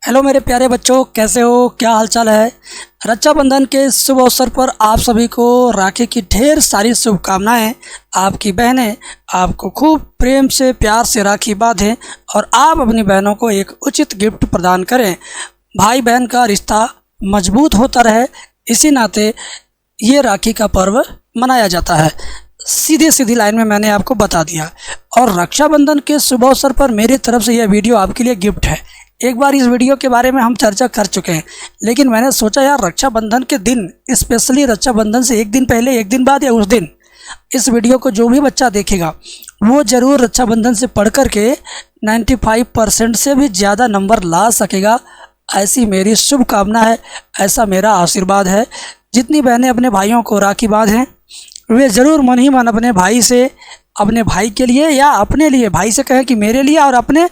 Hello मेरे प्यारे बच्चों, कैसे हो? क्या हालचाल है? रक्षाबंधन के शुभ अवसर पर आप सभी को राखी की ढेर सारी शुभकामनाएं। आपकी बहनें आपको खूब प्रेम से प्यार से राखी बांधें और आप अपनी बहनों को एक उचित गिफ्ट प्रदान करें। भाई बहन का रिश्ता मजबूत होता रहे, इसी नाते ये राखी का पर्व मनाया जाता है। सीधी सीधी लाइन में मैंने आपको बता दिया। और रक्षाबंधन के शुभ अवसर पर मेरी तरफ से यह वीडियो आपके लिए गिफ्ट है। एक बार इस वीडियो के बारे में हम चर्चा कर चुके हैं, लेकिन मैंने सोचा यार रक्षाबंधन के दिन, स्पेशली रक्षाबंधन से एक दिन पहले, एक दिन बाद या उस दिन इस वीडियो को जो भी बच्चा देखेगा वो ज़रूर रक्षाबंधन से पढ़ कर के 95% से भी ज़्यादा नंबर ला सकेगा। ऐसी मेरी शुभकामना है, ऐसा मेरा आशीर्वाद है। जितनी बहनें अपने भाइयों को राखी बांधें वे ज़रूर मन ही मन अपने भाई से, अपने भाई के लिए या अपने लिए, भाई से कहें कि मेरे लिए और अपने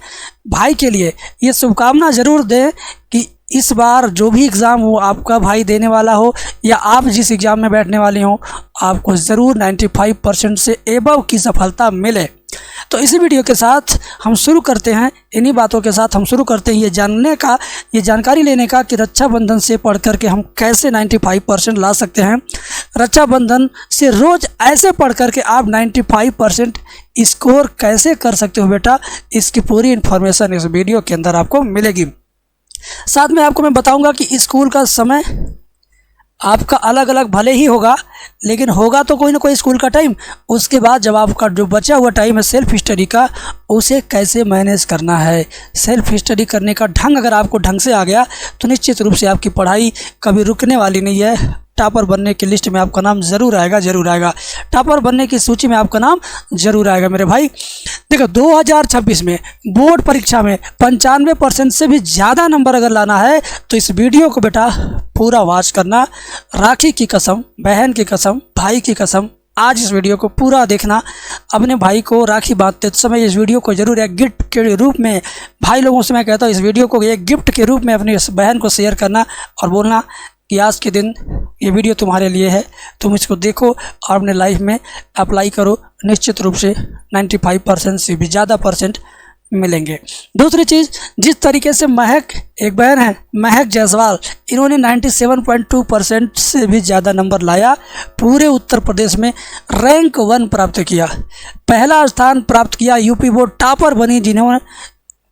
भाई के लिए ये शुभकामना ज़रूर दें कि इस बार जो भी एग्ज़ाम हो आपका भाई देने वाला हो या आप जिस एग्ज़ाम में बैठने वाली हो, आपको ज़रूर 95% से एबव की सफलता मिले। तो इसी वीडियो के साथ हम शुरू करते हैं, इन्हीं बातों के साथ हम शुरू करते हैं ये जानकारी लेने का कि रक्षाबंधन से पढ़ कर के हम कैसे 95% ला सकते हैं। रक्षाबंधन से रोज़ ऐसे पढ़ कर के आप 95% स्कोर कैसे कर सकते हो बेटा, इसकी पूरी इन्फॉर्मेशन इस वीडियो के अंदर आपको मिलेगी। साथ में आपको मैं बताऊंगा कि स्कूल का समय आपका अलग अलग भले ही होगा, लेकिन होगा तो कोई ना कोई स्कूल का टाइम। उसके बाद जब आपका जो बचा हुआ टाइम है सेल्फ स्टडी का, उसे कैसे मैनेज करना है। सेल्फ स्टडी करने का ढंग अगर आपको ढंग से आ गया तो निश्चित रूप से आपकी पढ़ाई कभी रुकने वाली नहीं है। टॉपर बनने की लिस्ट में आपका नाम ज़रूर आएगा। टॉपर बनने की सूची में आपका नाम ज़रूर आएगा मेरे भाई। देखो 2026 में बोर्ड परीक्षा में 95% से भी ज़्यादा नंबर अगर लाना है तो इस वीडियो को बेटा पूरा वॉच करना। राखी की कसम, बहन की कसम, भाई की कसम, आज इस वीडियो को पूरा देखना। अपने भाई को राखी बांधते समय इस वीडियो को ज़रूर एक गिफ्ट के रूप में, भाई लोगों से मैं कहता हूँ इस वीडियो को एक गिफ्ट के रूप में अपनी बहन को शेयर करना और बोलना कि आज के दिन ये वीडियो तुम्हारे लिए है, तुम इसको देखो और अपने लाइफ में अप्लाई करो। निश्चित रूप से 95% से भी ज़्यादा परसेंट मिलेंगे। दूसरी चीज़, जिस तरीके से महक, एक बहन है महक जायसवाल, इन्होंने 97.2% से भी ज़्यादा नंबर लाया, पूरे उत्तर प्रदेश में रैंक 1 प्राप्त किया, पहला स्थान प्राप्त किया। यूपी बोर्ड टॉपर बनी, जिन्होंने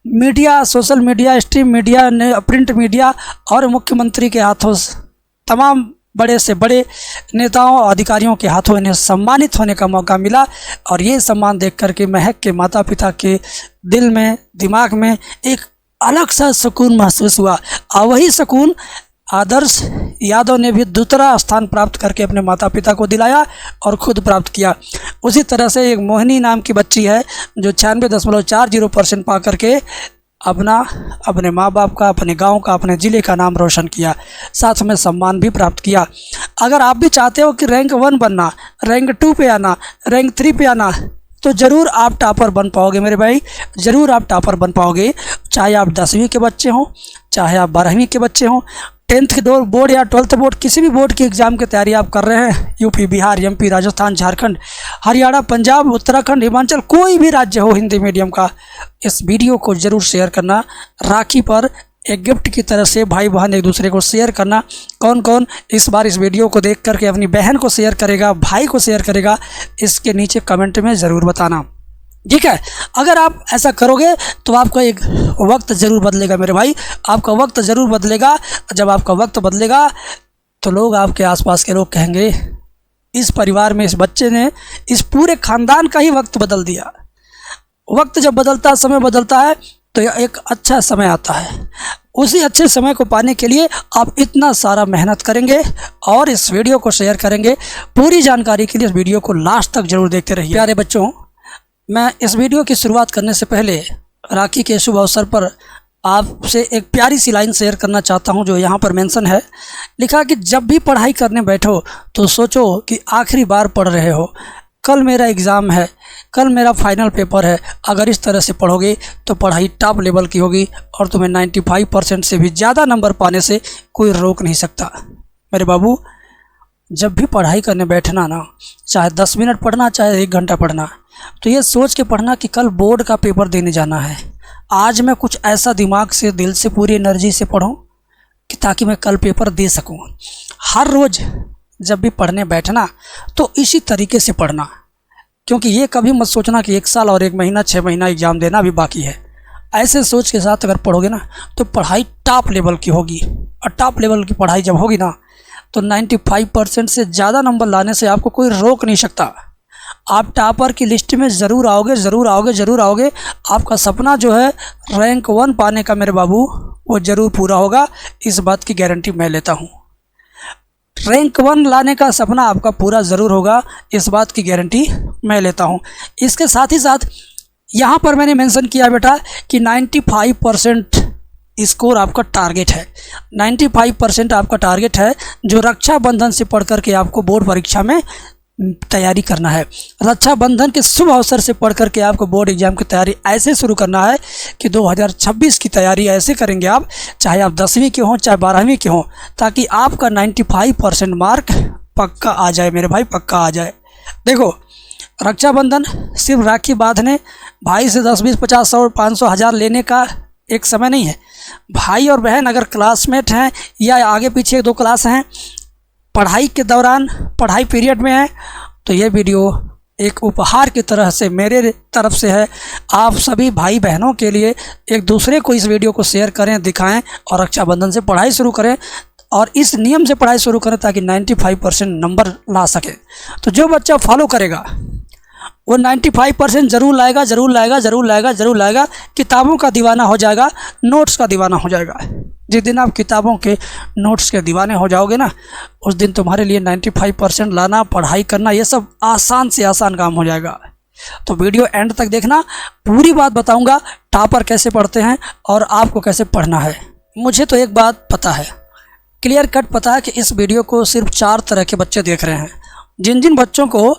media, social media, stream media, print media और मुख्यमंत्री के हाथों, तमाम बड़े से बड़े नेताओं और अधिकारियों के हाथों इन्हें सम्मानित होने का मौका मिला। और ये सम्मान देख कर के महक के माता पिता के दिल में, दिमाग में एक अलग सा सुकून महसूस हुआ। और वही सुकून आदर्श यादव ने भी दूसरा स्थान प्राप्त करके अपने माता पिता को दिलाया और खुद प्राप्त किया। उसी तरह से एक मोहिनी नाम की बच्ची है जो 96.40% पा करके अपने माँ बाप का, अपने गांव का, अपने ज़िले का नाम रोशन किया, साथ में सम्मान भी प्राप्त किया। अगर आप भी चाहते हो कि रैंक 1 बनना, रैंक 2 पे आना, रैंक 3 पे आना, तो ज़रूर आप टॉपर बन पाओगे मेरे भाई, ज़रूर आप टॉपर बन पाओगे। चाहे आप 10वीं के बच्चे हों, चाहे आप 12वीं के बच्चे हों, 10th के बोर्ड या 12th बोर्ड, किसी भी बोर्ड की एग्ज़ाम की तैयारी आप कर रहे हैं, यूपी, बिहार, एमपी, राजस्थान, झारखंड, हरियाणा, पंजाब, उत्तराखंड, हिमाचल, कोई भी राज्य हो हिंदी मीडियम का, इस वीडियो को ज़रूर शेयर करना। राखी पर एक गिफ्ट की तरह से भाई बहन एक दूसरे को शेयर करना। कौन कौन इस बार इस वीडियो को देख करके अपनी बहन को शेयर करेगा, भाई को शेयर करेगा, इसके नीचे कमेंट में ज़रूर बताना, ठीक है। अगर आप ऐसा करोगे तो आपका एक वक्त ज़रूर बदलेगा मेरे भाई, आपका वक्त ज़रूर बदलेगा। जब आपका वक्त बदलेगा तो लोग, आपके आसपास के लोग कहेंगे इस परिवार में इस बच्चे ने इस पूरे ख़ानदान का ही वक्त बदल दिया। वक्त जब बदलता है, समय बदलता है, तो एक अच्छा समय आता है। उसी अच्छे समय को पाने के लिए आप इतना सारा मेहनत करेंगे और इस वीडियो को शेयर करेंगे। पूरी जानकारी के लिए इस वीडियो को लास्ट तक ज़रूर देखते रहिए। प्यारे बच्चों, मैं इस वीडियो की शुरुआत करने से पहले राखी के शुभ अवसर पर आपसे एक प्यारी सी लाइन शेयर करना चाहता हूं, जो यहाँ पर मेंशन है। लिखा कि जब भी पढ़ाई करने बैठो तो सोचो कि आखिरी बार पढ़ रहे हो, कल मेरा एग्ज़ाम है, कल मेरा फाइनल पेपर है। अगर इस तरह से पढ़ोगे तो पढ़ाई टॉप लेवल की होगी और तुम्हें 95% से भी ज़्यादा नंबर पाने से कोई रोक नहीं सकता। मेरे बाबू, जब भी पढ़ाई करने बैठना ना, चाहे 10 मिनट पढ़ना, चाहे 1 घंटा पढ़ना, तो ये सोच के पढ़ना कि कल बोर्ड का पेपर देने जाना है। आज मैं कुछ ऐसा दिमाग से, दिल से, पूरी एनर्जी से पढूं कि ताकि मैं कल पेपर दे सकूं। हर रोज़ जब भी पढ़ने बैठना तो इसी तरीके से पढ़ना, क्योंकि ये कभी मत सोचना कि 1 साल और 1 महीना 6 महीना एग्ज़ाम देना भी बाकी है। ऐसे सोच के साथ अगर पढ़ोगे ना तो पढ़ाई टॉप लेवल की होगी, और टॉप लेवल की पढ़ाई जब होगी ना तो 95% से ज़्यादा नंबर लाने से आपको कोई रोक नहीं सकता। आप टॉपर की लिस्ट में ज़रूर आओगे, ज़रूर आओगे, ज़रूर आओगे। आपका सपना जो है रैंक 1 पाने का मेरे बाबू, वो ज़रूर पूरा होगा, इस बात की गारंटी मैं लेता हूँ। रैंक 1 लाने का सपना आपका पूरा ज़रूर होगा, इस बात की गारंटी मैं लेता हूँ। इसके साथ ही साथ यहाँ पर मैंने मेंशन किया बेटा कि 95% स्कोर आपका टारगेट है। 95% आपका टारगेट है जो रक्षाबंधन से पढ़ कर के आपको बोर्ड परीक्षा में तैयारी करना है। रक्षाबंधन के शुभ अवसर से पढ़ कर के आपको बोर्ड एग्ज़ाम की तैयारी ऐसे शुरू करना है कि 2026 की तैयारी ऐसे करेंगे आप, चाहे आप 10वीं के हों चाहे 12वीं के हों, ताकि आपका 95% मार्क पक्का आ जाए मेरे भाई, पक्का आ जाए। देखो, रक्षाबंधन सिर्फ राखी बांधने, भाई से 10, 20, 50, 100, 500, 1000 लेने का एक समय नहीं है। भाई और बहन अगर क्लासमेट हैं या आगे पीछे 2 क्लास हैं, पढ़ाई के दौरान, पढ़ाई पीरियड में है, तो ये वीडियो एक उपहार की तरह से मेरे तरफ से है। आप सभी भाई बहनों के लिए एक दूसरे को इस वीडियो को शेयर करें, दिखाएं और रक्षाबंधन से पढ़ाई शुरू करें, और इस नियम से पढ़ाई शुरू करें ताकि 95% नंबर ला सके। तो जो बच्चा फॉलो करेगा वो 95% ज़रूर लाएगा, ज़रूर लाएगा, ज़रूर लाएगा, ज़रूर लाएगा। किताबों का दीवाना हो जाएगा, नोट्स का दीवाना हो जाएगा। जिस दिन आप किताबों के, नोट्स के दीवाने हो जाओगे ना, उस दिन तुम्हारे लिए 95% लाना, पढ़ाई करना, ये सब आसान से आसान काम हो जाएगा। तो वीडियो एंड तक देखना, पूरी बात बताऊंगा टॉपर कैसे पढ़ते हैं और आपको कैसे पढ़ना है। मुझे तो एक बात पता है, क्लियर कट पता है कि इस वीडियो को सिर्फ 4 तरह के बच्चे देख रहे हैं। जिन जिन बच्चों को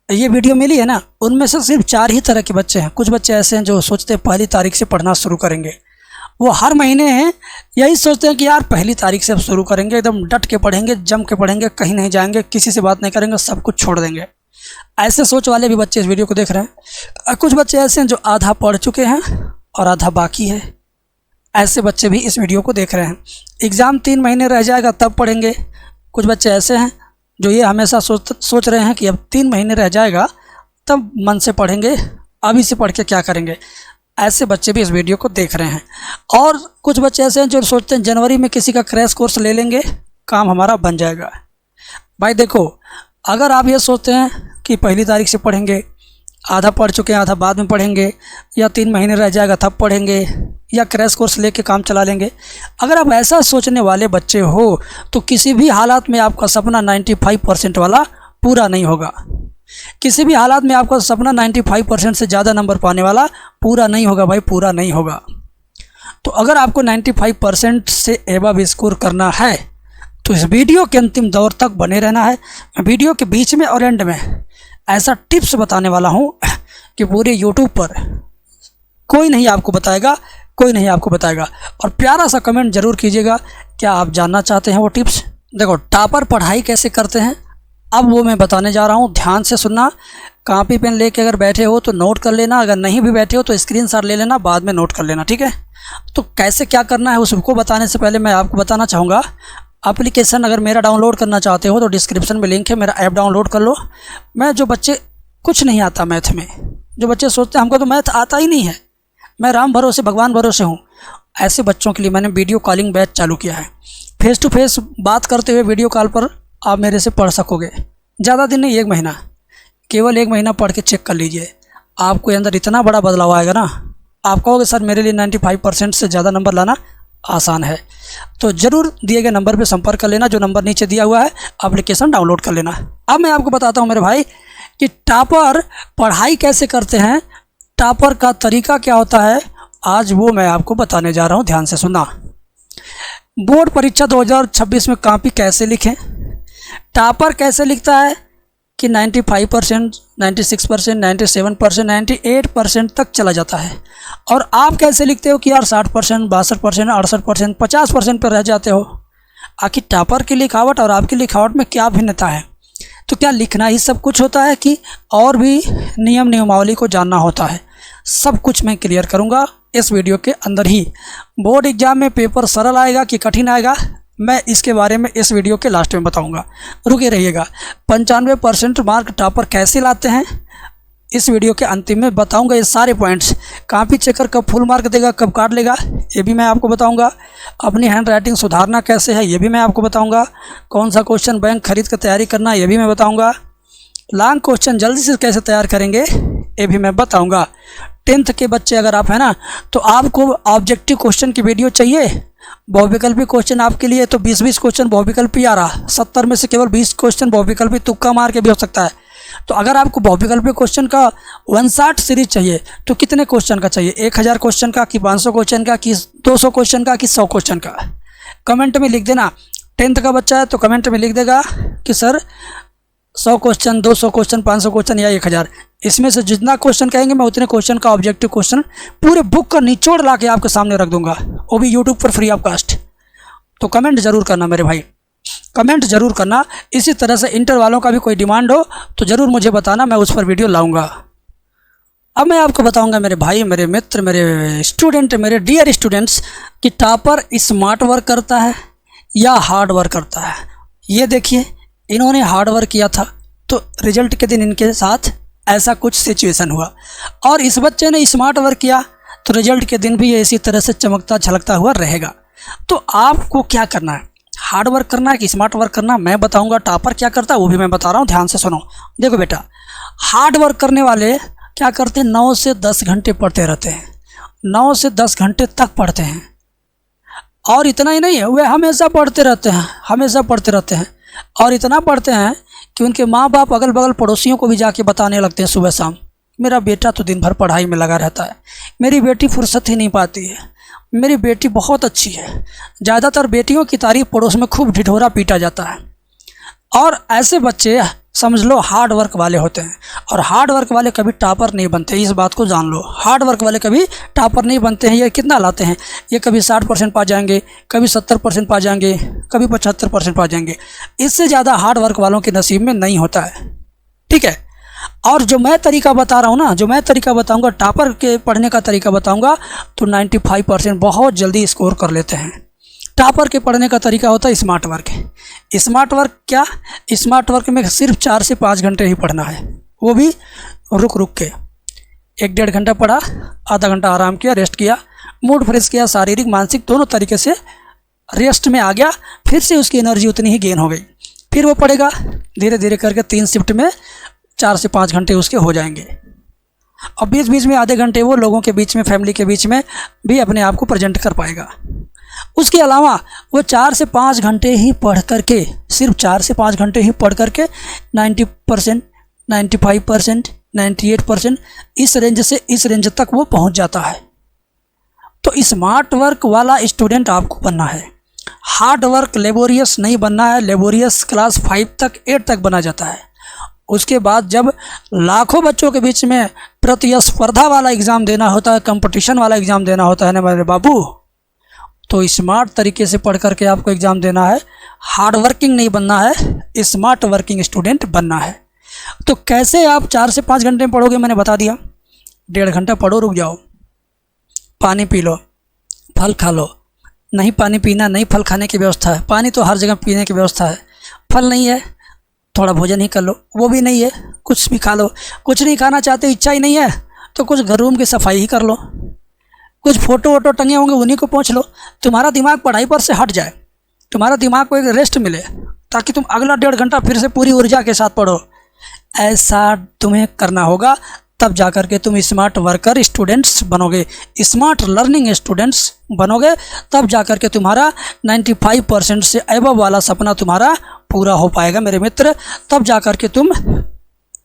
ये वीडियो मिली है ना, उनमें से सिर्फ 4 ही तरह के बच्चे हैं। कुछ बच्चे ऐसे हैं जो सोचते हैं 1 तारीख से पढ़ना शुरू करेंगे। वो हर महीने हैं यही सोचते हैं कि यार 1 तारीख से अब शुरू करेंगे, एकदम डट के पढ़ेंगे, जम के पढ़ेंगे, कहीं नहीं जाएंगे, किसी से बात नहीं करेंगे, सब कुछ छोड़ देंगे। ऐसे सोच वाले भी बच्चे इस वीडियो को देख रहे हैं। कुछ बच्चे ऐसे हैं जो आधा पढ़ चुके हैं और आधा बाकी है। ऐसे बच्चे भी इस वीडियो को देख रहे हैं। एग्ज़ाम 3 महीने रह जाएगा तब पढ़ेंगे। कुछ बच्चे ऐसे हैं जो ये हमेशा सोच रहे हैं कि अब 3 महीने रह जाएगा तब मन से पढ़ेंगे, अभी से पढ़ के क्या करेंगे। ऐसे बच्चे भी इस वीडियो को देख रहे हैं। और कुछ बच्चे ऐसे हैं जो सोचते हैं जनवरी में किसी का क्रैश कोर्स ले लेंगे, काम हमारा बन जाएगा। भाई देखो, अगर आप ये सोचते हैं कि 1 तारीख से पढ़ेंगे, आधा पढ़ चुके हैं, आधा बाद में पढ़ेंगे, या 3 महीने रह जाएगा तब पढ़ेंगे, या क्रैश कोर्स लेके काम चला लेंगे, अगर आप ऐसा सोचने वाले बच्चे हो तो किसी भी हालात में आपका सपना 95% वाला पूरा नहीं होगा। किसी भी हालात में आपका सपना 95% से ज़्यादा नंबर पाने वाला पूरा नहीं होगा भाई, पूरा नहीं होगा। तो अगर आपको 95% से एबव स्कोर करना है तो इस वीडियो के अंतिम दौर तक बने रहना है। मैं वीडियो के बीच में और एंड में ऐसा टिप्स बताने वाला हूँ कि पूरे यूट्यूब पर कोई नहीं आपको बताएगा, कोई नहीं आपको बताएगा। और प्यारा सा कमेंट ज़रूर कीजिएगा, क्या आप जानना चाहते हैं वो टिप्स। देखो, टॉपर पढ़ाई कैसे करते हैं अब वो मैं बताने जा रहा हूँ, ध्यान से सुनना। कॉपी पेन लेके अगर बैठे हो तो नोट कर लेना, अगर नहीं भी बैठे हो तो स्क्रीनशॉट ले लेना, बाद में नोट कर लेना, ठीक है। तो कैसे क्या करना है उसको बताने से पहले मैं आपको बताना चाहूँगा, एप्लीकेशन अगर मेरा डाउनलोड करना चाहते हो तो डिस्क्रिप्शन में लिंक है, मेरा ऐप डाउनलोड कर लो। मैं जो बच्चे कुछ नहीं आता मैथ में, जो बच्चे सोचते हैं हमको तो मैथ आता ही नहीं है, मैं राम भरोसे भगवान भरोसे हूँ, ऐसे बच्चों के लिए मैंने वीडियो कॉलिंग बैच चालू किया है। फेस टू फेस बात करते हुए वीडियो कॉल पर आप मेरे से पढ़ सकोगे। ज़्यादा दिन नहीं, 1 महीना, केवल 1 महीना पढ़ के चेक कर लीजिए, आपको अंदर इतना बड़ा बदलाव आएगा ना, आप कहोगे सर मेरे लिए 95% से ज़्यादा नंबर लाना आसान है। तो ज़रूर दिए गए नंबर पे संपर्क कर लेना, जो नंबर नीचे दिया हुआ है, एप्लीकेशन डाउनलोड कर लेना। अब मैं आपको बताता हूँ मेरे भाई कि टॉपर पढ़ाई कैसे करते हैं, टॉपर का तरीका क्या होता है, आज वो मैं आपको बताने जा रहा हूँ, ध्यान से सुनना। बोर्ड परीक्षा 2026 में कॉपी कैसे लिखें, टॉपर कैसे लिखता है कि 95%, 96%, 97%, 98% तक चला जाता है। और आप कैसे लिखते हो कि यार 60%, 62%, 68%, 50% पर रह जाते हो। आखिर टॉपर की लिखावट और आपकी लिखावट में क्या भिन्नता है। तो क्या लिखना ही सब कुछ होता है कि और भी नियम नियमावली को जानना होता है। सब कुछ मैं क्लियर करूँगा इस वीडियो के अंदर ही। बोर्ड एग्जाम में पेपर सरल आएगा कि कठिन आएगा, मैं इसके बारे में इस वीडियो के लास्ट में बताऊंगा, रुके रहिएगा। 95% मार्क टॉपर कैसे लाते हैं इस वीडियो के अंतिम में बताऊंगा। ये सारे पॉइंट्स, कॉपी चेकर कब फुल मार्क देगा, कब काट लेगा, ये भी मैं आपको बताऊंगा। अपनी हैंड राइटिंग सुधारना कैसे है, ये भी मैं आपको बताऊंगा। कौन सा क्वेश्चन बैंक खरीद कर तैयारी करना, ये भी मैं बताऊंगा। लॉन्ग क्वेश्चन जल्दी से कैसे तैयार करेंगे, ये भी मैं बताऊँगा। 10th के बच्चे अगर आप हैं ना, तो आपको ऑब्जेक्टिव क्वेश्चन की वीडियो चाहिए। बहुविकल्पी क्वेश्चन आपके लिए तो 20-20 क्वेश्चन बहुविकल्पी आ रहा, 70 में से केवल 20 क्वेश्चन बहुविकल्पी तुक्का मार के भी हो सकता है। तो अगर आपको बहुविकल्पी क्वेश्चन का 160 सीरीज चाहिए तो कितने क्वेश्चन का चाहिए, 1000 क्वेश्चन का कि 500 क्वेश्चन का कि 200 क्वेश्चन का कि 100 क्वेश्चन का, कमेंट में लिख देना। 10th का बच्चा है तो कमेंट में लिख देगा कि सर 100 क्वेश्चन, 200 क्वेश्चन, 500 क्वेश्चन या 1000। इसमें से जितना क्वेश्चन कहेंगे मैं उतने क्वेश्चन का ऑब्जेक्टिव क्वेश्चन पूरे बुक का निचोड़ ला के आपके सामने रख दूंगा, वो भी यूट्यूब पर फ्री ऑफ कास्ट। तो कमेंट ज़रूर करना मेरे भाई, कमेंट ज़रूर करना। इसी तरह से इंटर वालों का भी कोई डिमांड हो तो ज़रूर मुझे बताना, मैं उस पर वीडियो लाऊंगा। अब मैं आपको बताऊंगा मेरे भाई, मेरे मित्र, मेरे स्टूडेंट, मेरे डियर स्टूडेंट्स, कि टॉपर स्मार्ट वर्क करता है या हार्ड वर्क करता है। ये देखिए, इन्होंने हार्ड वर्क किया था तो रिजल्ट के दिन इनके साथ ऐसा कुछ सिचुएशन हुआ, और इस बच्चे ने स्मार्ट वर्क किया तो रिजल्ट के दिन भी ये इसी तरह से चमकता झलकता हुआ रहेगा। तो आपको क्या करना है, हार्ड वर्क करना है कि स्मार्ट वर्क करना, मैं बताऊंगा। टॉपर क्या करता है वो भी मैं बता रहा हूँ, ध्यान से सुनो। देखो बेटा, हार्ड वर्क करने वाले क्या करते हैं, 9 से 10 घंटे पढ़ते रहते हैं, 9 से 10 घंटे तक पढ़ते हैं। और इतना ही नहीं है, वे हमेशा पढ़ते रहते हैं, हमेशा पढ़ते रहते हैं। और इतना पढ़ते हैं कि उनके माँ बाप अगल बगल पड़ोसियों को भी जाके बताने लगते हैं सुबह शाम, मेरा बेटा तो दिन भर पढ़ाई में लगा रहता है, मेरी बेटी फुर्सत ही नहीं पाती है, मेरी बेटी बहुत अच्छी है। ज़्यादातर बेटियों की तारीफ पड़ोस में खूब ढिढोरा पीटा जाता है। और ऐसे बच्चे समझ लो हार्ड वर्क वाले होते हैं, और हार्ड वर्क वाले कभी टॉपर नहीं बनते, इस बात को जान लो। हार्ड वर्क वाले कभी टॉपर नहीं बनते हैं। ये कितना लाते हैं, ये कभी 60% पा जाएंगे, कभी 70% पा जाएंगे, कभी 75% पा जाएंगे। इससे ज़्यादा हार्ड वर्क वालों के नसीब में नहीं होता है, ठीक है। और जो मैं तरीका बता रहा हूँ ना, जो मैं तरीका बताऊँगा, टॉपर के पढ़ने का तरीका बताऊँगा, तो 95% बहुत जल्दी स्कोर कर लेते हैं। टॉपर के पढ़ने का तरीका होता है स्मार्ट वर्क। स्मार्ट वर्क क्या, स्मार्ट वर्क में सिर्फ 4 से 5 घंटे ही पढ़ना है, वो भी रुक रुक के। 1-1.5 घंटा पढ़ा, आधा घंटा आराम किया, रेस्ट किया, मूड फ्रेश किया, शारीरिक मानसिक दोनों तरीके से रेस्ट में आ गया, फिर से उसकी एनर्जी उतनी ही गेन हो गई। फिर वो पढ़ेगा, धीरे धीरे करके 3 शिफ्ट में 4 से 5 घंटे उसके हो जाएंगे। और बीच बीच में आधे घंटे वो लोगों के बीच में, फैमिली के बीच में भी अपने आप को प्रेजेंट कर पाएगा। उसके अलावा वो 4 से 5 घंटे ही पढ़ करके, सिर्फ 4 से 5 घंटे ही पढ़ करके 90%, 95%, 98% इस रेंज से इस रेंज तक वो पहुंच जाता है। तो स्मार्ट वर्क वाला स्टूडेंट आपको बनना है। हार्ड वर्क लेबोरियस नहीं बनना है। लेबोरियस क्लास 5 तक 8 तक बना जाता है। उसके बाद जब लाखों बच्चों के बीच में प्रतिस्पर्धा वाला एग्ज़ाम देना होता है, कंपटीशन वाला एग्ज़ाम देना होता है ना मेरे बाबू, तो स्मार्ट तरीके से पढ़ करके आपको एग्ज़ाम देना है। हार्ड वर्किंग नहीं बनना है, स्मार्ट वर्किंग स्टूडेंट बनना है। तो कैसे आप 4 से 5 घंटे में पढ़ोगे, मैंने बता दिया। 1.5 घंटा पढ़ो, रुक जाओ, पानी पी लो, फल खा लो। नहीं पानी पीना, नहीं फल खाने की व्यवस्था है। पानी तो हर जगह पीने की व्यवस्था है, फल नहीं है, थोड़ा भोजन ही कर लो, वो भी नहीं है, कुछ भी खा लो। कुछ नहीं खाना चाहते, इच्छा ही नहीं है, तो कुछ घर रूम की सफाई ही कर लो, कुछ फ़ोटो वोटो टंगे होंगे उन्हीं को पोंछ लो। तुम्हारा दिमाग पढ़ाई पर से हट जाए, तुम्हारा दिमाग को एक रेस्ट मिले, ताकि तुम अगला 1.5 घंटा फिर से पूरी ऊर्जा के साथ पढ़ो। ऐसा तुम्हें करना होगा, तब जा कर के तुम स्मार्ट वर्कर स्टूडेंट्स बनोगे, स्मार्ट लर्निंग स्टूडेंट्स बनोगे। तब जा कर के तुम्हारा 95% से अबव वाला सपना तुम्हारा पूरा हो पाएगा मेरे मित्र। तब जा कर के तुम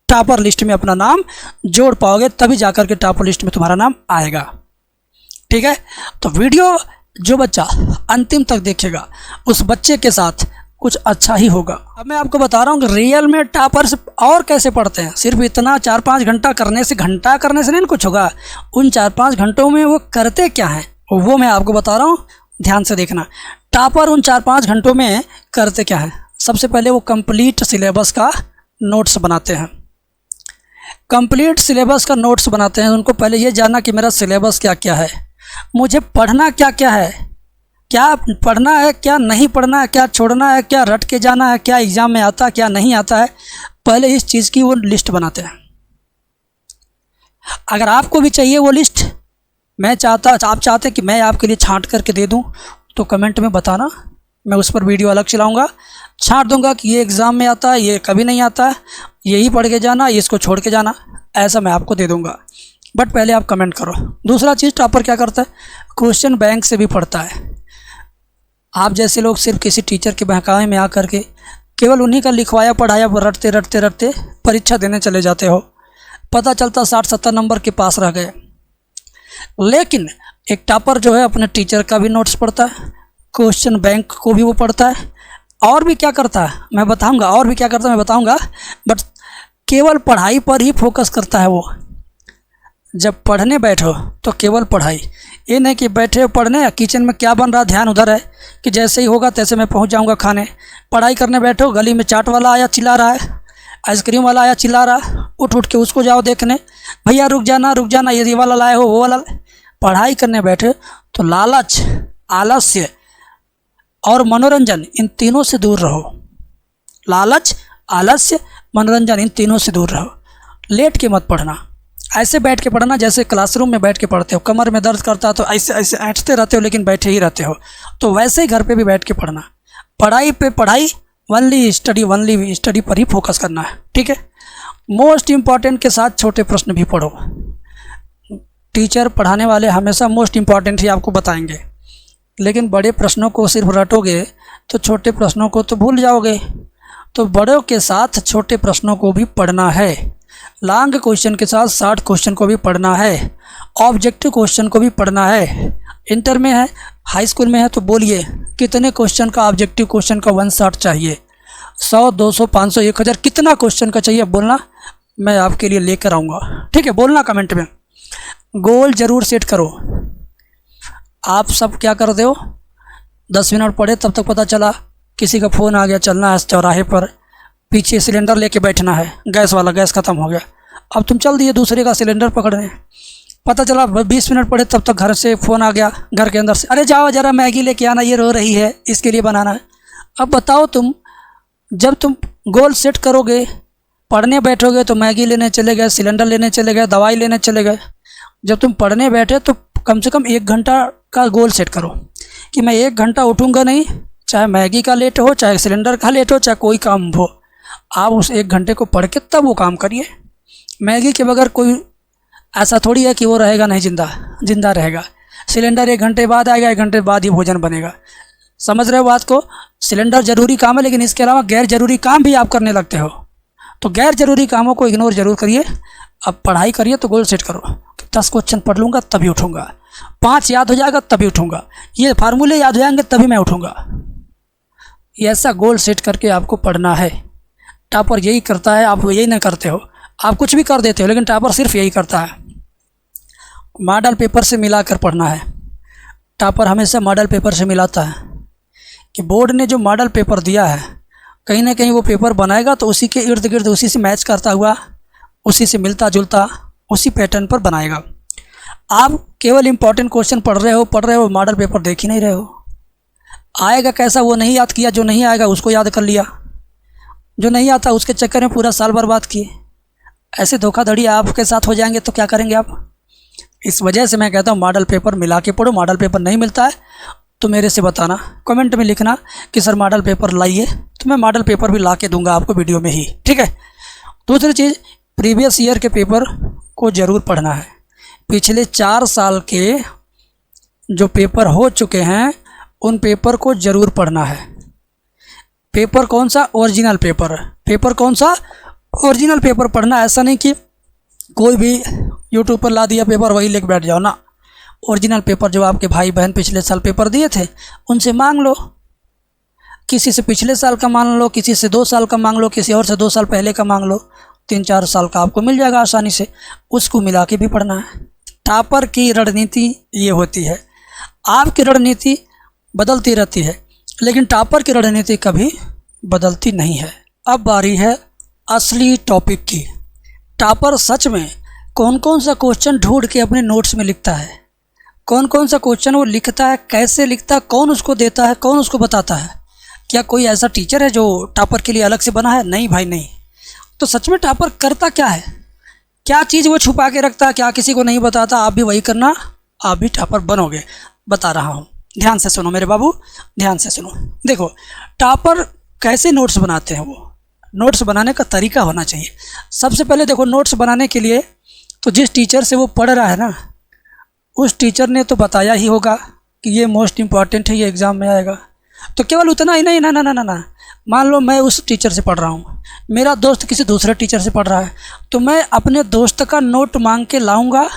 टॉपर लिस्ट में अपना नाम जोड़ पाओगे, तभी जा कर के टॉपर लिस्ट में तुम्हारा नाम आएगा, ठीक है। तो वीडियो जो बच्चा अंतिम तक देखेगा उस बच्चे के साथ कुछ अच्छा ही होगा। अब मैं आपको बता रहा हूँ कि रियल में टॉपर्स और कैसे पढ़ते हैं। सिर्फ इतना 4-5 घंटा करने से नहीं कुछ होगा। उन 4-5 घंटों में वो करते क्या हैं वो मैं आपको बता रहा हूँ, ध्यान से देखना। टॉपर उन 4-5 घंटों में करते क्या हैं। सबसे पहले वो कंप्लीट सिलेबस का नोट्स बनाते हैं। कंप्लीट सिलेबस का नोट्स बनाते हैं। उनको पहले ये जानना कि मेरा सिलेबस क्या क्या है। मुझे पढ़ना क्या क्या है, क्या पढ़ना है, क्या नहीं पढ़ना है, क्या छोड़ना है, क्या रट के जाना है, क्या एग्ज़ाम में आता है, क्या नहीं आता है, पहले इस चीज़ की वो लिस्ट बनाते हैं। अगर आपको भी चाहिए वो लिस्ट, आप चाहते हैं कि मैं आपके लिए छांट करके दे दूं, तो कमेंट में बताना, मैं उस पर वीडियो अलग चलाऊंगा, छांट दूंगा कि ये एग्ज़ाम में आता है, ये कभी नहीं आता है, यही पढ़ के जाना, इसको छोड़ के जाना, ऐसा मैं आपको दे दूंगा। बट पहले आप कमेंट करो। दूसरा चीज़, टॉपर क्या करता है, क्वेश्चन बैंक से भी पढ़ता है। आप जैसे लोग सिर्फ किसी टीचर के बहकावे में आकर के केवल उन्हीं का लिखवाया पढ़ाया रटते रटते रटते परीक्षा देने चले जाते हो, पता चलता 60-70 नंबर के पास रह गए। लेकिन एक टॉपर जो है अपने टीचर का भी नोट्स पढ़ता है, क्वेश्चन बैंक को भी वो पढ़ता है, और भी क्या करता है मैं बताऊंगा, और भी क्या करता है मैं बताऊंगा, बट केवल पढ़ाई पर ही फोकस करता है वो। जब पढ़ने बैठो तो केवल पढ़ाई, ये नहीं कि बैठे हो पढ़ने, किचन में क्या बन रहा ध्यान उधर है कि जैसे ही होगा तैसे मैं पहुंच जाऊंगा खाने। पढ़ाई करने बैठो, गली में चाट वाला आया चिल्ला रहा है, आइसक्रीम वाला आया चिल्ला रहा, उठ उठ के उसको जाओ देखने, भैया रुक जाना, ये वाला लाए हो वो वाला। पढ़ाई करने बैठे तो लालच, आलस्य और मनोरंजन, इन तीनों से दूर रहो। लालच, आलस्य, मनोरंजन, इन तीनों से दूर रहो। लेट के मत पढ़ना, ऐसे बैठ के पढ़ना जैसे क्लासरूम में बैठ के पढ़ते हो, कमर में दर्द करता तो ऐसे ऐसे ऐंठते रहते हो लेकिन बैठे ही रहते हो, तो वैसे ही घर पे भी बैठ के पढ़ना। पढ़ाई पे पढ़ाई, ओनली स्टडी पर ही फोकस करना है, ठीक है। मोस्ट इम्पॉर्टेंट के साथ छोटे प्रश्न भी पढ़ो। टीचर पढ़ाने वाले हमेशा मोस्ट इम्पॉर्टेंट ही आपको बताएंगे, लेकिन बड़े प्रश्नों को सिर्फ रटोगे तो छोटे प्रश्नों को तो भूल जाओगे। तो बड़ों के साथ छोटे प्रश्नों को भी पढ़ना है, लॉन्ग क्वेश्चन के साथ शॉर्ट क्वेश्चन को भी पढ़ना है, ऑब्जेक्टिव क्वेश्चन को भी पढ़ना है। इंटर में है, हाई स्कूल में है, तो बोलिए कितने क्वेश्चन का ऑब्जेक्टिव क्वेश्चन का 1 शॉट चाहिए, 100, 200, 500, 1000, कितना क्वेश्चन का चाहिए बोलना, मैं आपके लिए लेकर आऊँगा, ठीक है। बोलना कमेंट में, गोल ज़रूर सेट करो। आप सब क्या करते हो, 10 मिनट पढ़े तब तक पता चला किसी का फ़ोन आ गया, चलना है चौराहे पर, पीछे सिलेंडर लेके बैठना है, गैस वाला गैस ख़त्म हो गया, अब तुम चल दिए दूसरे का सिलेंडर पकड़ने, पता चला 20 मिनट पढ़े तब तक घर से फ़ोन आ गया, घर के अंदर से, अरे जाओ ज़रा मैगी लेके आना, ये रो रही है, इसके लिए बनाना है। अब बताओ तुम, जब तुम गोल सेट करोगे, पढ़ने बैठोगे तो मैगी लेने चले गए, सिलेंडर लेने चले गए, दवाई लेने चले गए। जब तुम पढ़ने बैठे तो कम से कम 1 घंटा का गोल सेट करो कि मैं 1 घंटा उठूँगा नहीं, चाहे मैगी का लेट हो, चाहे सिलेंडर का लेट हो, चाहे कोई काम हो, आप उस 1 घंटे को पढ़ के तब वो काम करिए। मैगी के बगैर कोई ऐसा थोड़ी है कि वो रहेगा नहीं, जिंदा रहेगा। सिलेंडर 1 घंटे बाद आएगा, 1 घंटे बाद ही भोजन बनेगा। समझ रहे हो बात को? सिलेंडर ज़रूरी काम है, लेकिन इसके अलावा गैर ज़रूरी काम भी आप करने लगते हो, तो गैर ज़रूरी कामों को इग्नोर ज़रूर करिए। अब पढ़ाई करिए तो गोल सेट करो, 10 क्वेश्चन पढ़ लूँगा तभी उठूँगा, 5 याद हो जाएगा तभी उठूँगा, ये फार्मूले याद हो जाएंगे तभी मैं उठूँगा। ऐसा गोल सेट करके आपको पढ़ना है। टॉपर यही करता है, आप यही नहीं करते हो, आप कुछ भी कर देते हो, लेकिन टॉपर सिर्फ यही करता है। मॉडल पेपर से मिलाकर पढ़ना है। टॉपर हमेशा मॉडल पेपर से मिलाता है कि बोर्ड ने जो मॉडल पेपर दिया है, कहीं ना कहीं वो पेपर बनाएगा तो उसी के इर्द गिर्द, उसी से मैच करता हुआ, उसी से मिलता जुलता, उसी पैटर्न पर बनाएगा। आप केवल इम्पॉर्टेंट क्वेश्चन पढ़ रहे हो, मॉडल पेपर देख ही नहीं रहे हो। आएगा कैसा वो नहीं याद किया, जो नहीं आएगा उसको याद कर लिया, जो नहीं आता उसके चक्कर में पूरा साल बर्बाद किए। ऐसे धोखाधड़ी आपके साथ हो जाएंगे तो क्या करेंगे आप? इस वजह से मैं कहता हूँ मॉडल पेपर मिला के पढ़ो। मॉडल पेपर नहीं मिलता है तो मेरे से बताना, कमेंट में लिखना कि सर मॉडल पेपर लाइए, तो मैं मॉडल पेपर भी ला के दूंगा आपको वीडियो में ही, ठीक है। दूसरी चीज़, प्रीवियस ईयर के पेपर को ज़रूर पढ़ना है। पिछले 4 साल के जो पेपर हो चुके हैं उन पेपर को ज़रूर पढ़ना है। पेपर कौन सा? Original paper. पेपर कौन सा? ओरिजिनल पेपर पढ़ना। ऐसा नहीं कि कोई भी यूट्यूब पर ला दिया पेपर वही लेके बैठ जाओ ना। ओरिजिनल पेपर जो आपके भाई बहन पिछले साल पेपर दिए थे उनसे मांग लो, किसी से पिछले साल का मांग लो, किसी से 2 साल का मांग लो, किसी और से 2 साल पहले का मांग लो, 3-4 साल का आपको मिल जाएगा आसानी से। उसको मिला के भी पढ़ना है। टॉपर की रणनीति ये होती है, आपकी रणनीति बदलती रहती है, लेकिन टॉपर की रणनीति कभी बदलती नहीं है। अब बारी है असली टॉपिक की। टॉपर सच में कौन कौन सा क्वेश्चन ढूंढ के अपने नोट्स में लिखता है, कौन कौन सा क्वेश्चन वो लिखता है, कैसे लिखता है, कौन उसको देता है, कौन उसको बताता है। क्या कोई ऐसा टीचर है जो टॉपर के लिए अलग से बना है? नहीं भाई नहीं। तो सच में टॉपर करता क्या है, क्या चीज़ वो छुपा के रखता है, क्या किसी को नहीं बताता? आप भी वही करना, आप भी टॉपर बनोगे, बता रहा हूँ। ध्यान से सुनो मेरे बाबू, ध्यान से सुनो। देखो टॉपर कैसे नोट्स बनाते हैं, वो नोट्स बनाने का तरीका होना चाहिए। सबसे पहले देखो, नोट्स बनाने के लिए तो जिस टीचर से वो पढ़ रहा है ना, उस टीचर ने तो बताया ही होगा कि ये मोस्ट इम्पॉर्टेंट है, ये एग्ज़ाम में आएगा। तो केवल उतना ही नहीं, ना ना ना ना ना, मान लो मैं उस टीचर से पढ़ रहा हूँ, मेरा दोस्त किसी दूसरे टीचर से पढ़ रहा है, तो मैं अपने दोस्त का नोट मांग के लाऊंगा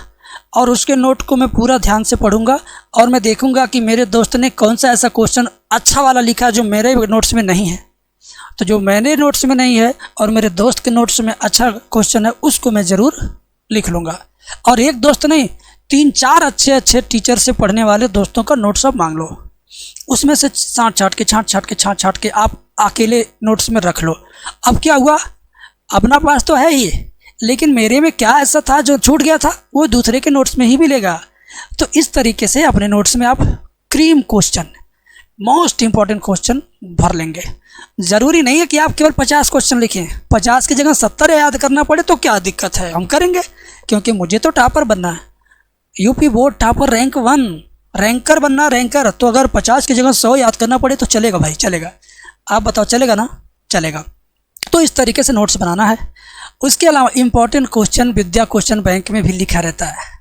और उसके नोट को मैं पूरा ध्यान से पढ़ूंगा और मैं देखूंगा कि मेरे दोस्त ने कौन सा ऐसा क्वेश्चन अच्छा वाला लिखा जो मेरे नोट्स में नहीं है। तो जो मैंने नोट्स में नहीं है और मेरे दोस्त के नोट्स में अच्छा क्वेश्चन है, उसको मैं ज़रूर लिख लूँगा। और एक दोस्त नहीं, 3-4 अच्छे अच्छे टीचर से पढ़ने वाले दोस्तों का नोट्स आप मांग लो, उसमें से छाँट छाँट के आप अकेले नोट्स में रख लो। अब क्या हुआ, अपना पास तो है ही, लेकिन मेरे में क्या ऐसा था जो छूट गया था, वो दूसरे के नोट्स में ही मिलेगा। तो इस तरीके से अपने नोट्स में आप cream question, most important question भर लेंगे। ज़रूरी नहीं है कि आप केवल 50 क्वेश्चन लिखें, 50 की जगह 70 याद करना पड़े तो क्या दिक्कत है, हम करेंगे, क्योंकि मुझे तो टॉपर बनना है। UP board topper rank 1, ranker बनना, रैंकर। तो अगर 50 की जगह 100 याद करना पड़े तो चलेगा भाई, चलेगा। आप बताओ चलेगा ना? चलेगा। तो इस तरीके से नोट्स बनाना है। उसके अलावा इम्पॉर्टेंट क्वेश्चन विद्या क्वेश्चन बैंक में भी लिखा रहता है।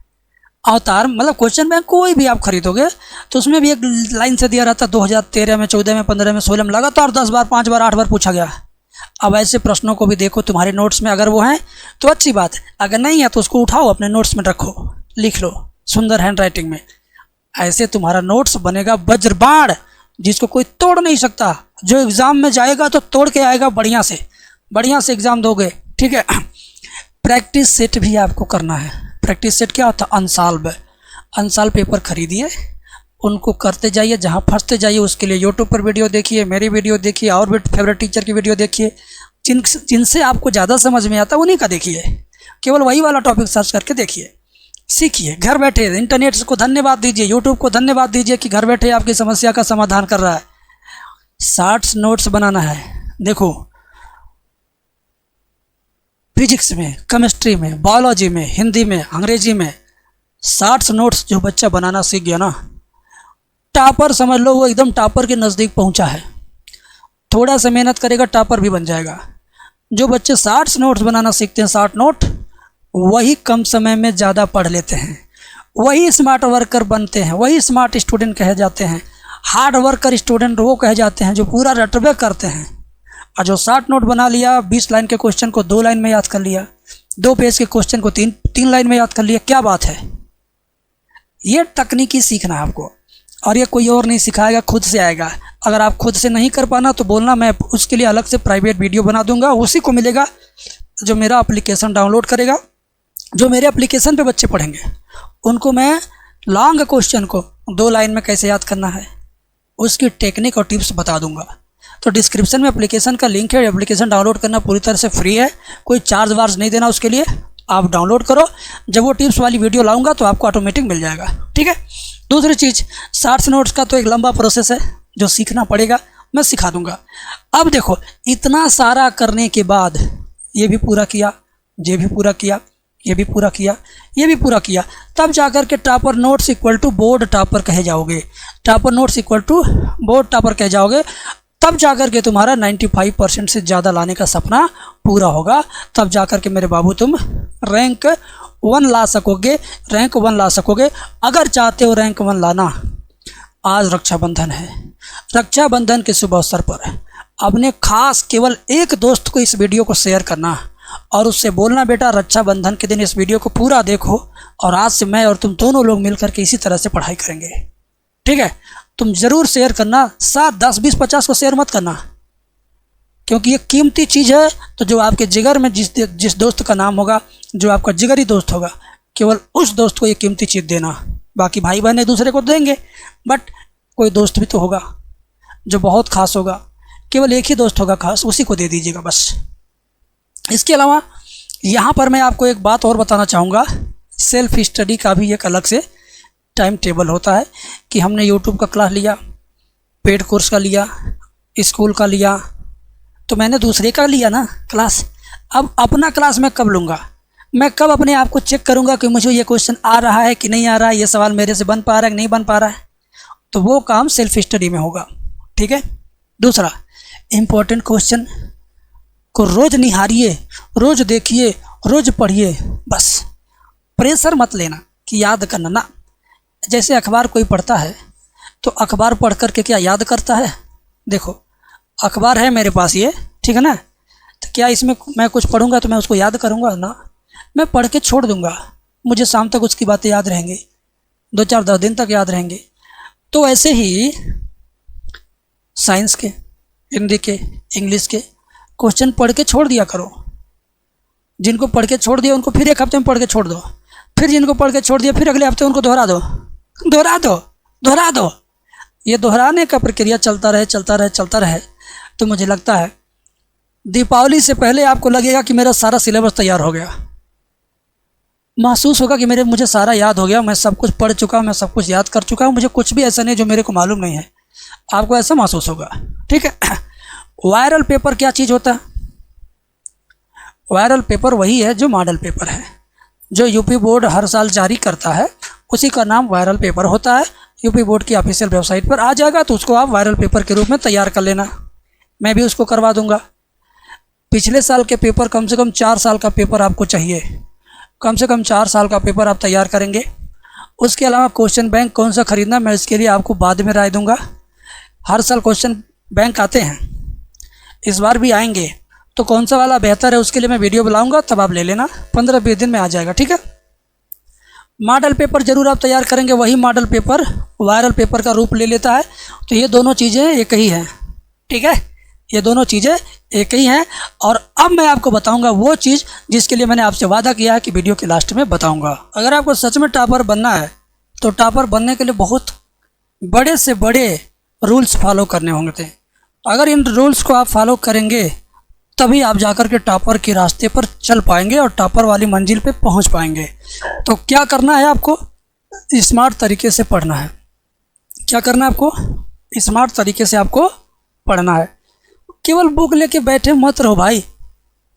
अवतार मतलब क्वेश्चन बैंक कोई भी आप खरीदोगे तो उसमें भी एक लाइन से दिया रहता है, 2013 में, 14 में, 15 में, 16 में लगातार 10 बार, 5 बार, 8 बार पूछा गया। अब ऐसे प्रश्नों को भी देखो तुम्हारे नोट्स में, अगर वो हैं तो अच्छी बात है, अगर नहीं है तो उसको उठाओ, अपने नोट्स में रखो, लिख लो सुंदर हैंड राइटिंग में। ऐसे तुम्हारा नोट्स बनेगा वज्रबाण, जिसको कोई तोड़ नहीं सकता। जो एग्ज़ाम में जाएगा तो तोड़ के आएगा, बढ़िया से एग्ज़ाम दोगे, ठीक है। प्रैक्टिस सेट भी आपको करना है। प्रैक्टिस सेट क्या होता है? अनसॉल्व पेपर खरीदिए, उनको करते जाइए, जहाँ फंसते जाइए उसके लिए यूट्यूब पर वीडियो देखिए, मेरी वीडियो देखिए, और भी फेवरेट टीचर की वीडियो देखिए। जिनसे आपको ज़्यादा समझ में आता है उन्हीं का देखिए, केवल वही वाला टॉपिक सर्च करके देखिए, सीखिए। घर बैठे इंटरनेट को धन्यवाद दीजिए, यूट्यूब को धन्यवाद दीजिए कि घर बैठे आपकी समस्या का समाधान कर रहा है। 60 नोट्स बनाना है। देखो फिजिक्स में, केमिस्ट्री में, बायोलॉजी में, हिंदी में, अंग्रेजी में 60 नोट्स जो बच्चा बनाना सीख गया ना, टॉपर समझ लो, वो एकदम टॉपर के नज़दीक पहुंचा है। थोड़ा सा मेहनत करेगा टॉपर भी बन जाएगा। जो बच्चे 60 नोट्स बनाना सीखते हैं, 60 नोट, वही कम समय में ज़्यादा पढ़ लेते हैं, वही स्मार्ट वर्कर बनते हैं, वही स्मार्ट स्टूडेंट कहे जाते हैं। हार्ड वर्कर स्टूडेंट वो कहे जाते हैं जो पूरा रटबे करते हैं। और जो 60 नोट बना लिया, 20 लाइन के क्वेश्चन को 2 लाइन में याद कर लिया, 2 पेज के क्वेश्चन को 3 लाइन में याद कर लिया, क्या बात है। ये तकनीकी सीखना है आपको, और ये कोई और नहीं सिखाएगा, खुद से आएगा। अगर आप खुद से नहीं कर पाना तो बोलना, मैं उसके लिए अलग से प्राइवेट वीडियो बना दूंगा, उसी को मिलेगा जो मेरा एप्लीकेशन डाउनलोड करेगा। जो मेरे एप्लीकेशन पे बच्चे पढ़ेंगे उनको मैं लॉन्ग क्वेश्चन को 2 लाइन में कैसे याद करना है उसकी टेक्निक और टिप्स बता दूंगा। तो डिस्क्रिप्शन में एप्लीकेशन का लिंक है, एप्लीकेशन डाउनलोड करना पूरी तरह से फ्री है, कोई चार्ज वार्ज नहीं देना उसके लिए। आप डाउनलोड करो, जब वो टिप्स वाली वीडियो लाऊंगा तो आपको ऑटोमेटिक मिल जाएगा, ठीक है। दूसरी चीज़, 60 नोट्स का तो एक लंबा प्रोसेस है जो सीखना पड़ेगा, मैं सिखा दूंगा। अब देखो, इतना सारा करने के बाद ये भी पूरा किया, ये भी पूरा किया, ये भी पूरा किया, ये भी पूरा किया, तब जाकर के topper notes equal to board topper कहे जाओगे। Topper notes equal to board topper कहे जाओगे, तब जाकर के तुम्हारा 95% से ज़्यादा लाने का सपना पूरा होगा। तब जाकर के मेरे बाबू तुम रैंक 1 ला सकोगे, रैंक 1 ला सकोगे। अगर चाहते हो रैंक 1 लाना, आज रक्षाबंधन है, रक्षाबंधन के शुभ अवसर पर अपने खास केवल एक दोस्त को इस वीडियो को शेयर करना और उससे बोलना, बेटा रक्षाबंधन के दिन इस वीडियो को पूरा देखो और आज से मैं और तुम दोनों लोग मिलकर के इसी तरह से पढ़ाई करेंगे, ठीक है। तुम ज़रूर शेयर करना, 7, 10, 20, 50 को शेयर मत करना, क्योंकि ये कीमती चीज़ है। तो जो आपके जिगर में जिस दोस्त का नाम होगा, जो आपका जिगरी दोस्त होगा, केवल उस दोस्त को ये कीमती चीज़ देना। बाकी भाई बहन एक दूसरे को देंगे, बट कोई दोस्त भी तो होगा जो बहुत खास होगा, केवल एक ही दोस्त होगा खास, उसी को दे दीजिएगा बस। इसके अलावा यहाँ पर मैं आपको एक बात और बताना चाहूँगा, सेल्फ स्टडी का भी एक अलग से टाइम टेबल होता है कि हमने यूट्यूब का क्लास लिया, पेड कोर्स का लिया, स्कूल का लिया, तो मैंने दूसरे का लिया ना क्लास। अब अपना क्लास मैं कब लूँगा, मैं कब अपने आप को चेक करूँगा कि मुझे ये क्वेश्चन आ रहा है कि नहीं आ रहा है, ये सवाल मेरे से बन पा रहा है कि नहीं बन पा रहा है। तो वो काम सेल्फ स्टडी में होगा। ठीक है। दूसरा, इम्पोर्टेंट क्वेश्चन को रोज़ निहारिए, रोज़ देखिए, रोज़ पढ़िए। बस प्रेशर मत लेना कि याद करना ना। जैसे अखबार कोई पढ़ता है तो अखबार पढ़ करके क्या याद करता है? देखो अखबार है मेरे पास ये, ठीक है ना, तो क्या इसमें मैं कुछ पढ़ूंगा तो मैं उसको याद करूंगा ना, मैं पढ़ के छोड़ दूंगा, मुझे शाम तक उसकी बातें याद रहेंगी, 2-4-10 दिन तक याद रहेंगे। तो ऐसे ही साइंस के, हिंदी के, इंग्लिश के क्वेश्चन पढ़ के छोड़ दिया करो। जिनको पढ़ के छोड़ दिया उनको फिर एक हफ्ते में पढ़ के छोड़ दो, फिर जिनको पढ़ के छोड़ दिया फिर अगले हफ्ते उनको दोहरा दो, दोहरा दो, दोहरा दो। ये दोहराने का प्रक्रिया चलता रहे, चलता रहे, चलता रहे, तो मुझे लगता है दीपावली से पहले आपको लगेगा कि मेरा सारा सिलेबस तैयार हो गया। महसूस होगा कि मुझे सारा याद हो गया, मैं सब कुछ पढ़ चुका हूँ, मैं सब कुछ याद कर चुका हूँ, मुझे कुछ भी ऐसा नहीं जो मेरे को मालूम नहीं है। आपको ऐसा महसूस होगा। ठीक है। वायरल पेपर क्या चीज़ होता है? वायरल पेपर वही है जो मॉडल पेपर है, जो यूपी बोर्ड हर साल जारी करता है, उसी का नाम वायरल पेपर होता है। यूपी बोर्ड की ऑफिशियल वेबसाइट पर आ जाएगा, तो उसको आप वायरल पेपर के रूप में तैयार कर लेना। मैं भी उसको करवा दूंगा। पिछले साल के पेपर, कम से कम 4 साल का पेपर आपको चाहिए, कम से कम 4 साल का पेपर आप तैयार करेंगे। उसके अलावा क्वेश्चन बैंक कौन सा खरीदना, मैं इसके लिए आपको बाद में राय दूंगा। हर साल क्वेश्चन बैंक आते हैं, इस बार भी आएंगे, तो कौन सा वाला बेहतर है उसके लिए मैं वीडियो बनाऊंगा, तब आप ले लेना। 15-20 दिन में आ जाएगा। ठीक है। मॉडल पेपर जरूर आप तैयार करेंगे, वही मॉडल पेपर वायरल पेपर का रूप ले लेता है। तो ये दोनों चीज़ें एक ही हैं। ठीक है, ये दोनों चीज़ें एक ही हैं। और अब मैं आपको बताऊंगा वो चीज़ जिसके लिए मैंने आपसे वादा किया है कि वीडियो के लास्ट में बताऊंगा। अगर आपको सच में टॉपर बनना है तो टॉपर बनने के लिए बहुत बड़े से बड़े रूल्स फॉलो करने होंगे। अगर इन रूल्स को आप फॉलो करेंगे तभी आप जाकर के टॉपर के रास्ते पर चल पाएंगे और टॉपर वाली मंजिल पे पहुंच पाएंगे। तो क्या करना है आपको? स्मार्ट तरीके से पढ़ना है। क्या करना है आपको? स्मार्ट तरीके से आपको पढ़ना है। केवल बुक लेके बैठे मत रहो भाई।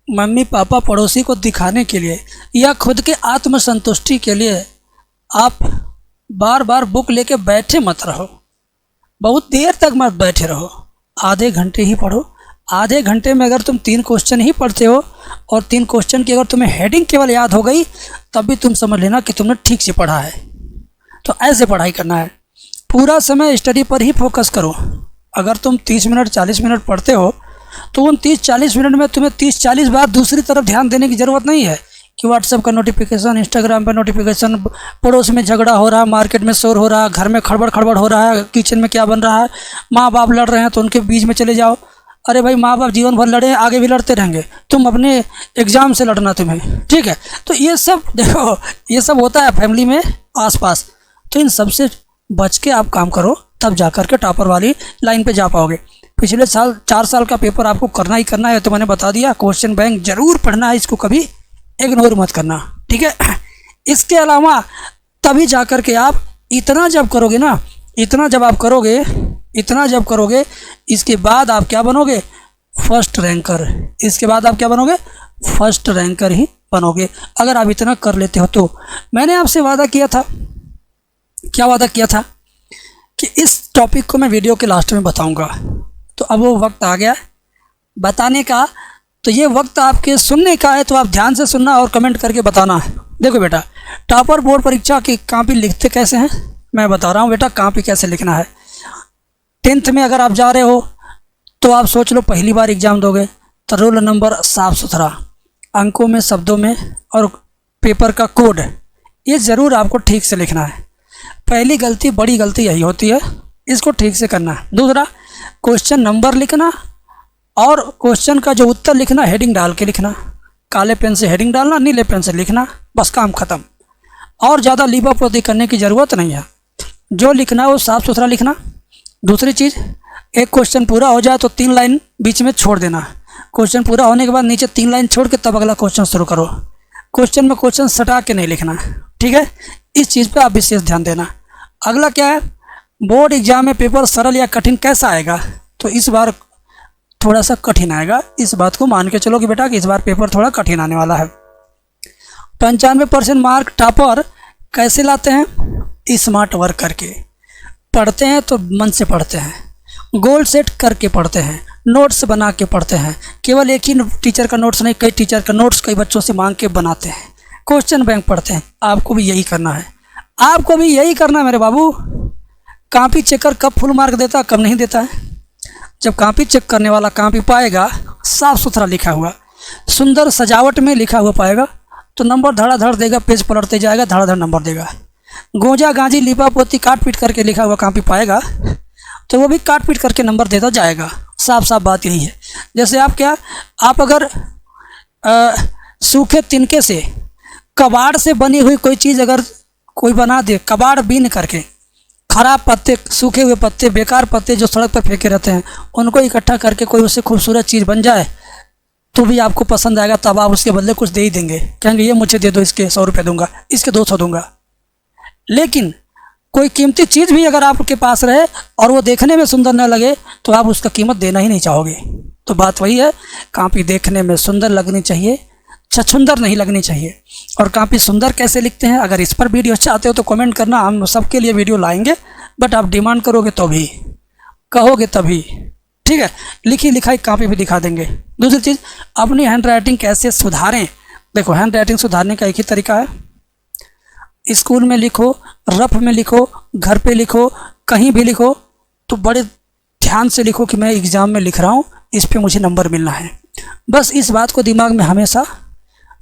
मम्मी पापा पड़ोसी को दिखाने के लिए या खुद के आत्मसंतुष्टि के लिए आप बार बार बुक लेके बैठे मत रहो। बहुत देर तक मत बैठे रहो, आधे घंटे ही पढ़ो। आधे घंटे में अगर तुम 3 क्वेश्चन ही पढ़ते हो और 3 क्वेश्चन की अगर तुम्हें हेडिंग केवल याद हो गई, तब भी तुम समझ लेना कि तुमने ठीक से पढ़ा है। तो ऐसे पढ़ाई करना है। पूरा समय स्टडी पर ही फोकस करो। अगर तुम 30 मिनट 40 मिनट पढ़ते हो तो उन 30-40 मिनट में तुम्हें 30-40 बार दूसरी तरफ ध्यान देने की ज़रूरत नहीं है कि व्हाट्सएप का नोटिफिकेशन, इंस्टाग्राम पर नोटिफिकेशन, पड़ोस में झगड़ा हो रहा है, मार्केट में शोर हो रहा है, घर में खड़बड़ खड़बड़ हो रहा है, किचन में क्या बन रहा है, माँ बाप लड़ रहे हैं तो उनके बीच में चले जाओ। अरे भाई, माँ बाप जीवन भर लड़े, आगे भी लड़ते रहेंगे, तुम अपने एग्ज़ाम से लड़ना तुम्हें। ठीक है। तो ये सब देखो, ये सब होता है फैमिली में आसपास। तो इन सब से बच के आप काम करो, तब जा कर के टॉपर वाली लाइन पे जा पाओगे। पिछले साल 4 साल का पेपर आपको करना ही करना है, तो मैंने बता दिया। क्वेश्चन बैंक जरूर पढ़ना है, इसको कभी इग्नोर मत करना। ठीक है। इसके अलावा तभी जा कर के आप इतना जब करोगे ना, इतना जब करोगे, इसके बाद आप क्या बनोगे? First ranker. इसके बाद आप क्या बनोगे? फर्स्ट रैंकर ही बनोगे, अगर आप इतना कर लेते हो तो। मैंने आपसे वादा किया था, क्या वादा किया था? कि इस टॉपिक को मैं वीडियो के लास्ट में बताऊंगा। तो अब वो वक्त आ गया बताने का। तो ये वक्त आपके सुनने का है, तो आप ध्यान से सुनना और कमेंट करके बताना है। देखो बेटा, टॉपर बोर्ड परीक्षा की कॉपी लिखते कैसे हैं मैं बता रहा हूँ बेटा। कॉपी कैसे लिखना है? 10th में अगर आप जा रहे हो तो आप सोच लो पहली बार एग्ज़ाम दोगे, तो रोल नंबर साफ सुथरा, अंकों में, शब्दों में और पेपर का कोड, ये ज़रूर आपको ठीक से लिखना है। पहली गलती, बड़ी गलती यही होती है, इसको ठीक से करना है। दूसरा, क्वेश्चन नंबर लिखना और क्वेश्चन का जो उत्तर लिखना, हेडिंग डाल के लिखना। काले पेन से हेडिंग डालना, नीले पेन से लिखना, बस काम ख़त्म। और ज़्यादा लीपापोती करने की ज़रूरत नहीं है। जो लिखना है वो साफ़ सुथरा लिखना। दूसरी चीज़, एक क्वेश्चन पूरा हो जाए तो 3 लाइन बीच में छोड़ देना। क्वेश्चन पूरा होने के बाद नीचे 3 लाइन छोड़ के तब अगला क्वेश्चन शुरू करो। क्वेश्चन में क्वेश्चन सटा के नहीं लिखना। ठीक है, इस चीज़ पे आप विशेष ध्यान देना। अगला क्या है, बोर्ड एग्जाम में पेपर सरल या कठिन कैसा आएगा? तो इस बार थोड़ा सा कठिन आएगा, इस बात को मान के चलो कि बेटा कि इस बार पेपर थोड़ा कठिन आने वाला है। 95% मार्क टॉपर कैसे लाते हैं? स्मार्ट वर्क करके। पढ़ते हैं तो मन से पढ़ते हैं, गोल सेट करके पढ़ते हैं, नोट्स बना के पढ़ते हैं। केवल एक ही टीचर का नोट्स नहीं, कई टीचर का नोट्स कई बच्चों से मांग के बनाते हैं। क्वेश्चन बैंक पढ़ते हैं। आपको भी यही करना है, आपको भी यही करना है मेरे बाबू। कॉपी चेकर कब फुल मार्क देता, कब नहीं देता है? जब कॉपी चेक करने वाला कॉपी पाएगा साफ़ सुथरा लिखा हुआ, सुंदर सजावट में लिखा हुआ पाएगा तो नंबर धड़ाधड़ देगा, पेज पलटते जाएगा, धड़ाधड़ नंबर देगा। गोंजा गांजी लिपा पोती काट पीट करके लिखा हुआ कॉपी पाएगा तो वो भी काट पीट करके नंबर देता जाएगा। साफ साफ बात यही है। जैसे आप अगर सूखे तिनके से, कबाड़ से बनी हुई कोई चीज़ अगर कोई बना दे, कबाड़ बीन करके, खराब पत्ते, सूखे हुए पत्ते, बेकार पत्ते जो सड़क पर फेंके रहते हैं, उनको इकट्ठा करके कोई उससे खूबसूरत चीज़ बन जाए तो भी आपको पसंद आएगा, तब आप उसके बदले कुछ दे ही देंगे। कहेंगे ये मुझे दे दो, इसके 100 रुपये दूंगा, इसके 200 दूंगा। लेकिन कोई कीमती चीज़ भी अगर आपके पास रहे और वो देखने में सुंदर न लगे तो आप उसका कीमत देना ही नहीं चाहोगे। तो बात वही है, कॉपी देखने में सुंदर लगनी चाहिए, छछुंदर नहीं लगनी चाहिए। और कॉपी सुंदर कैसे लिखते हैं, अगर इस पर वीडियो चाहते हो तो कमेंट करना, हम सबके लिए वीडियो लाएंगे। बट आप डिमांड करोगे तो भी, कहोगे तभी, ठीक है। लिखी लिखाई कॉपी भी दिखा देंगे। दूसरी चीज़, अपनी हैंड राइटिंग कैसे सुधारें? देखो, हैंड राइटिंग सुधारने का एक ही तरीका है, स्कूल में लिखो, रफ में लिखो, घर पे लिखो, कहीं भी लिखो तो बड़े ध्यान से लिखो कि मैं एग्ज़ाम में लिख रहा हूँ, इस पे मुझे नंबर मिलना है। बस इस बात को दिमाग में हमेशा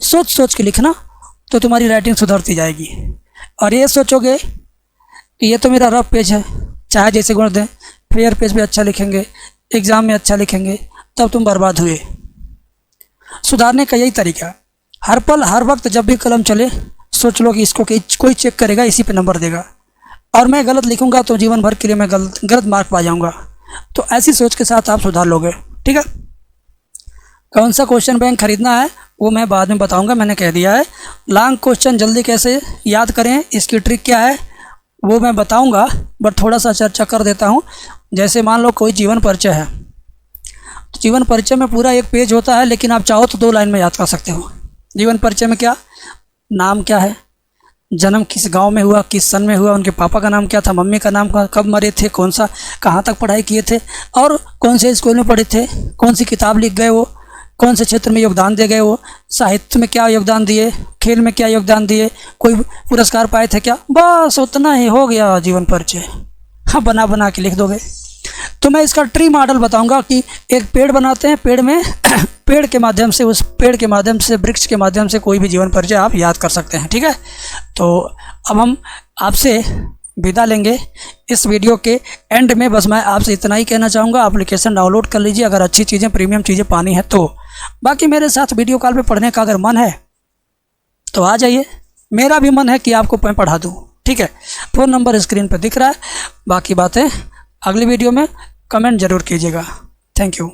सोच सोच के लिखना तो तुम्हारी राइटिंग सुधरती जाएगी। और ये सोचोगे कि ये तो मेरा रफ पेज है, चाहे जैसे गुण दें, फेयर पेज पे अच्छा लिखेंगे, एग्ज़ाम में अच्छा लिखेंगे, तब तुम बर्बाद हुए। सुधारने का यही तरीका है, हर पल हर वक्त जब भी कलम चले सोच लो कि इसको कोई चेक करेगा, इसी पे नंबर देगा, और मैं गलत लिखूंगा तो जीवन भर के लिए मैं गलत मार्क पा जाऊंगा। तो ऐसी सोच के साथ आप सुधार लोगे, ठीक है। कौन सा क्वेश्चन बैंक खरीदना है वो मैं बाद में बताऊंगा, मैंने कह दिया है। लॉन्ग क्वेश्चन जल्दी कैसे याद करें, इसकी ट्रिक क्या है वो मैं बताऊंगा, बट थोड़ा सा चर्चा कर देता हूँ। जैसे मान लो कोई जीवन परिचय है, तो जीवन परिचय में पूरा एक पेज होता है, लेकिन आप चाहो तो 2 लाइन में याद कर सकते हो। जीवन परिचय में क्या, नाम क्या है, जन्म किस गांव में हुआ, किस सन में हुआ, उनके पापा का नाम क्या था, मम्मी का नाम, कब मरे थे, कौन सा कहाँ तक पढ़ाई किए थे, और कौन से स्कूल में पढ़े थे, कौन सी किताब लिख गए वो, कौन से क्षेत्र में योगदान दे गए वो, साहित्य में क्या योगदान दिए, खेल में क्या योगदान दिए, कोई पुरस्कार पाए थे क्या, बस उतना ही हो गया जीवन परिचय। हाँ, बना बना के लिख दोगे। तो मैं इसका ट्री मॉडल बताऊंगा कि एक पेड़ बनाते हैं, पेड़ में पेड़ के माध्यम से, उस पेड़ के माध्यम से, वृक्ष के माध्यम से कोई भी जीवन परिचय आप याद कर सकते हैं, ठीक है। तो अब हम आपसे विदा लेंगे। इस वीडियो के एंड में बस मैं आपसे इतना ही कहना चाहूँगा, एप्लीकेशन डाउनलोड कर लीजिए अगर अच्छी चीज़ें, प्रीमियम चीज़ें पानी है तो। बाकी मेरे साथ वीडियो कॉल पे पढ़ने का अगर मन है तो आ जाइए, मेरा भी मन है कि आपको मैं पढ़ा दूँ, ठीक है। फ़ोन नंबर स्क्रीन पर दिख रहा है। बाकी बातें अगली वीडियो में कमेंट ज़रूर कीजिएगा। Thank you.